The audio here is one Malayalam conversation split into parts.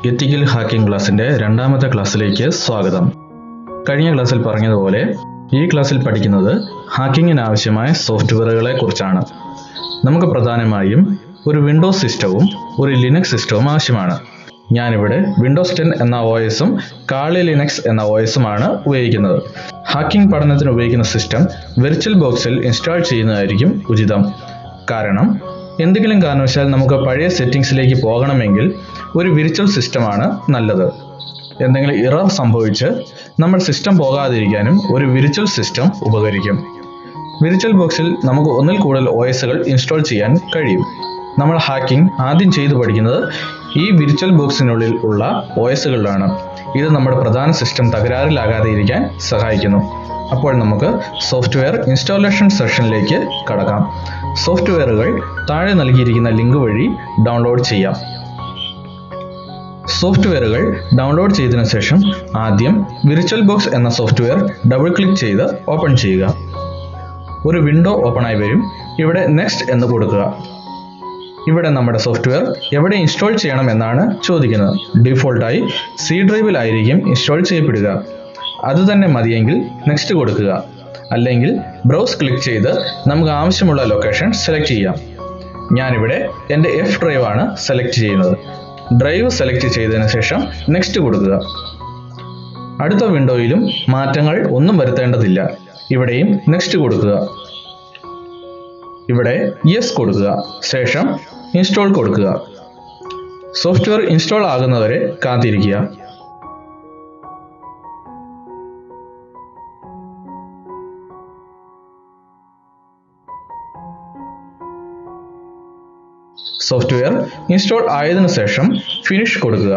എത്തിക്കൽ ഹാക്കിംഗ് ക്ലാസ്സിൻ്റെ രണ്ടാമത്തെ ക്ലാസ്സിലേക്ക് സ്വാഗതം. കഴിഞ്ഞ ക്ലാസ്സിൽ പറഞ്ഞതുപോലെ ഈ ക്ലാസ്സിൽ പഠിക്കുന്നത് ഹാക്കിങ്ങിന് ആവശ്യമായ സോഫ്റ്റ്വെയറുകളെ കുറിച്ചാണ്. നമുക്ക് പ്രധാനമായും ഒരു വിൻഡോസ് സിസ്റ്റവും ഒരു ലിനക്സ് സിസ്റ്റവും ആവശ്യമാണ്. ഞാനിവിടെ വിൻഡോസ് 10 എന്ന OSും കാളി ലിനക്സ് എന്ന OSുമാണ് ഉപയോഗിക്കുന്നത്. ഹാക്കിംഗ് പഠനത്തിന് ഉപയോഗിക്കുന്ന സിസ്റ്റം വെർച്വൽ ബോക്സിൽ ഇൻസ്റ്റാൾ ചെയ്യുന്നതായിരിക്കും ഉചിതം. കാരണം എന്തെങ്കിലും കാരണവശാൽ നമുക്ക് പഴയ സെറ്റിംഗ്സിലേക്ക് പോകണമെങ്കിൽ ഒരു വിർച്വൽ സിസ്റ്റമാണ് നല്ലത്. എന്തെങ്കിലും എറർ സംഭവിച്ച് നമ്മൾ സിസ്റ്റം പോകാതിരിക്കാനും ഒരു വിർച്വൽ സിസ്റ്റം ഉപകരിക്കും. വിർച്വൽ ബോക്സിൽ നമുക്ക് ഒന്നിൽ കൂടുതൽ OSകൾ ഇൻസ്റ്റാൾ ചെയ്യാൻ കഴിയും. നമ്മൾ ഹാക്കിംഗ് ആദ്യം ചെയ്തു പഠിക്കുന്നത് ഈ വിർച്വൽ ബോക്സിനുള്ളിൽ ഉള്ള OSകളിലാണ്. ഇത് നമ്മുടെ പ്രധാന സിസ്റ്റം തകരാറിലാകാതെ ഇരിക്കാൻ സഹായിക്കുന്നു. അപ്പോൾ നമുക്ക് സോഫ്റ്റ്വെയർ ഇൻസ്റ്റാളേഷൻ സെഷനിലേക്ക് കടക്കാം. സോഫ്റ്റ്വെയറുകൾ താഴെ നൽകിയിരിക്കുന്ന ലിങ്ക് വഴി ഡൗൺലോഡ് ചെയ്യാം. സോഫ്റ്റ്വെയറുകൾ ഡൗൺലോഡ് ചെയ്തതിനു ശേഷം ആദ്യം വിർച്വൽ ബോക്സ് എന്ന സോഫ്റ്റ്വെയർ ഡബിൾ ക്ലിക്ക് ചെയ്ത് ഓപ്പൺ ചെയ്യുക. ഒരു വിൻഡോ ഓപ്പൺ ആയി വരും. ഇവിടെ നെക്സ്റ്റ് എന്ന് കൊടുക്കുക. ഇവിടെ നമ്മുടെ സോഫ്റ്റ്വെയർ എവിടെ ഇൻസ്റ്റാൾ ചെയ്യണം എന്നാണ് ചോദിക്കുന്നത്. ഡിഫോൾട്ടായി C ഡ്രൈവിലായിരിക്കും ഇൻസ്റ്റാൾ ചെയ്യപ്പെടുക. അതുതന്നെ മതിയെങ്കിൽ നെക്സ്റ്റ് കൊടുക്കുക. അല്ലെങ്കിൽ ബ്രൗസ് ക്ലിക്ക് ചെയ്ത് നമുക്ക് ആവശ്യമുള്ള ലൊക്കേഷൻ സെലക്ട് ചെയ്യാം. ഞാനിവിടെ എൻ്റെ F ഡ്രൈവാണ് സെലക്ട് ചെയ്യുന്നത്. ഡ്രൈവ് സെലക്ട് ചെയ്തതിനു ശേഷം നെക്സ്റ്റ് കൊടുക്കുക. അടുത്ത വിൻഡോയിലും മാറ്റങ്ങൾ ഒന്നും വരുത്തേണ്ടതില്ല. ഇവിടെയും നെക്സ്റ്റ് കൊടുക്കുക. ഇവിടെ യെസ് കൊടുക്കുക. ശേഷം ഇൻസ്റ്റാൾ കൊടുക്കുക. സോഫ്റ്റ്വെയർ ഇൻസ്റ്റാൾ ആകുന്നവരെ കാത്തിരിക്കുക. സോഫ്റ്റ്വെയർ ഇൻസ്റ്റാൾ ആയതിനു ശേഷം ഫിനിഷ് കൊടുക്കുക.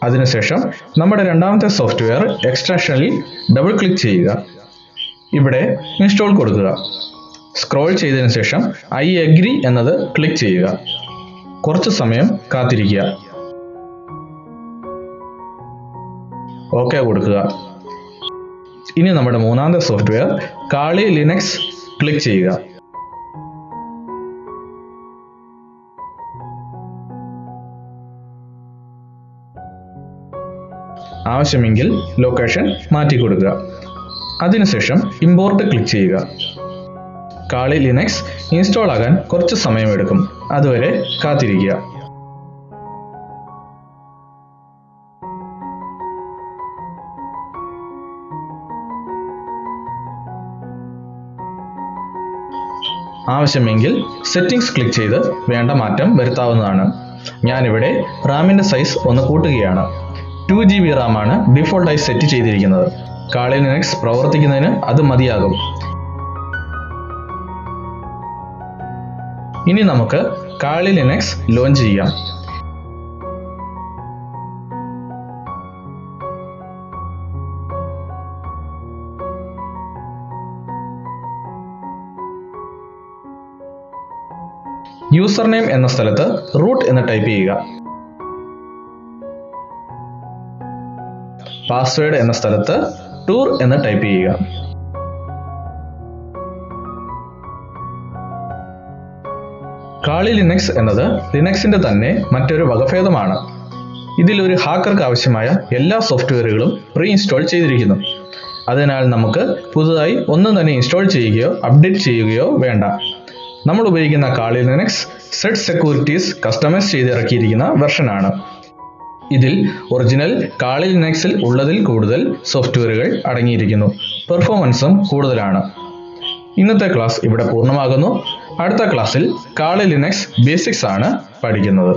അതിനുശേഷം നമ്മുടെ രണ്ടാമത്തെ സോഫ്റ്റ്വെയർ എക്സ്റ്റൻഷനിൽ ഡബിൾ ക്ലിക്ക് ചെയ്യുക. ഇവിടെ ഇൻസ്റ്റാൾ കൊടുക്കുക. സ്ക്രോൾ ചെയ്തതിനു ശേഷം ഐ അഗ്രി എന്നത് ക്ലിക്ക് ചെയ്യുക. കുറച്ച് സമയം കാത്തിരിക്കുക. ഓക്കെ കൊടുക്കുക. ഇനി നമ്മുടെ മൂന്നാമത്തെ സോഫ്റ്റ്വെയർ കാളി ലിനക്സ് ക്ലിക്ക് ചെയ്യുക. ആവശ്യമെങ്കിൽ ലൊക്കേഷൻ മാറ്റി കൊടുക്കുക. അതിനുശേഷം ഇമ്പോർട്ട് ക്ലിക്ക് ചെയ്യുക. കാളി ലിനക്സ് ഇൻസ്റ്റാൾ ആകാൻ കുറച്ച് സമയമെടുക്കും. അതുവരെ കാത്തിരിക്കുക. ആവശ്യമെങ്കിൽ സെറ്റിംഗ്സ് ക്ലിക്ക് ചെയ്ത് വേണ്ട മാറ്റം വരുത്താവുന്നതാണ്. ഞാനിവിടെ റാമിൻ്റെ സൈസ് ഒന്ന് കൂട്ടുകയാണ്. 2GB റാമാണ് ഡിഫോൾട്ടായി സെറ്റ് ചെയ്തിരിക്കുന്നത്. കാളി ലിനക്സ് പ്രവർത്തിക്കുന്നതിന് അത് മതിയാകും. ഇനി നമുക്ക് കാളി ലിനക്സ് ലോഞ്ച് ചെയ്യാം. യൂസർ നെയിം എന്ന സ്ഥലത്ത് റൂട്ട് എന്ന് ടൈപ്പ് ചെയ്യുക. പാസ്വേഡ് എന്ന സ്ഥലത്ത് ടൂർ എന്ന് ടൈപ്പ് ചെയ്യുക. കാളി ലിനക്സ് എന്നത് ലിനക്സിന്റെ തന്നെ മറ്റൊരു വകഭേദമാണ്. ഇതിൽ ഒരു ഹാക്കർക്ക് ആവശ്യമായ എല്ലാ സോഫ്റ്റ്വെയറുകളും പ്രീ ഇൻസ്റ്റാൾ ചെയ്തിരിക്കുന്നു. അതിനാൽ നമുക്ക് പുതുതായി ഒന്നും തന്നെ ഇൻസ്റ്റാൾ ചെയ്യുകയോ അപ്ഡേറ്റ് ചെയ്യുകയോ വേണ്ട. നമ്മൾ ഉപയോഗിക്കുന്ന കാളി ലിനക്സ് സെറ്റ് സെക്യൂരിറ്റീസ് കസ്റ്റമൈസ് ചെയ്തിറക്കിയിരിക്കുന്ന വെർഷനാണ്. ഇതിൽ ഒറിജിനൽ കാളി ലിനക്സിൽ ഉള്ളതിൽ കൂടുതൽ സോഫ്റ്റ്വെയറുകൾ അടങ്ങിയിരിക്കുന്നു. പെർഫോമൻസും കൂടുതലാണ്. ഇന്നത്തെ ക്ലാസ് ഇവിടെ പൂർണ്ണമാകുന്നു. അടുത്ത ക്ലാസ്സിൽ കാളി ലിനക്സ് ബേസിക്സ് ആണ് പഠിക്കുന്നത്.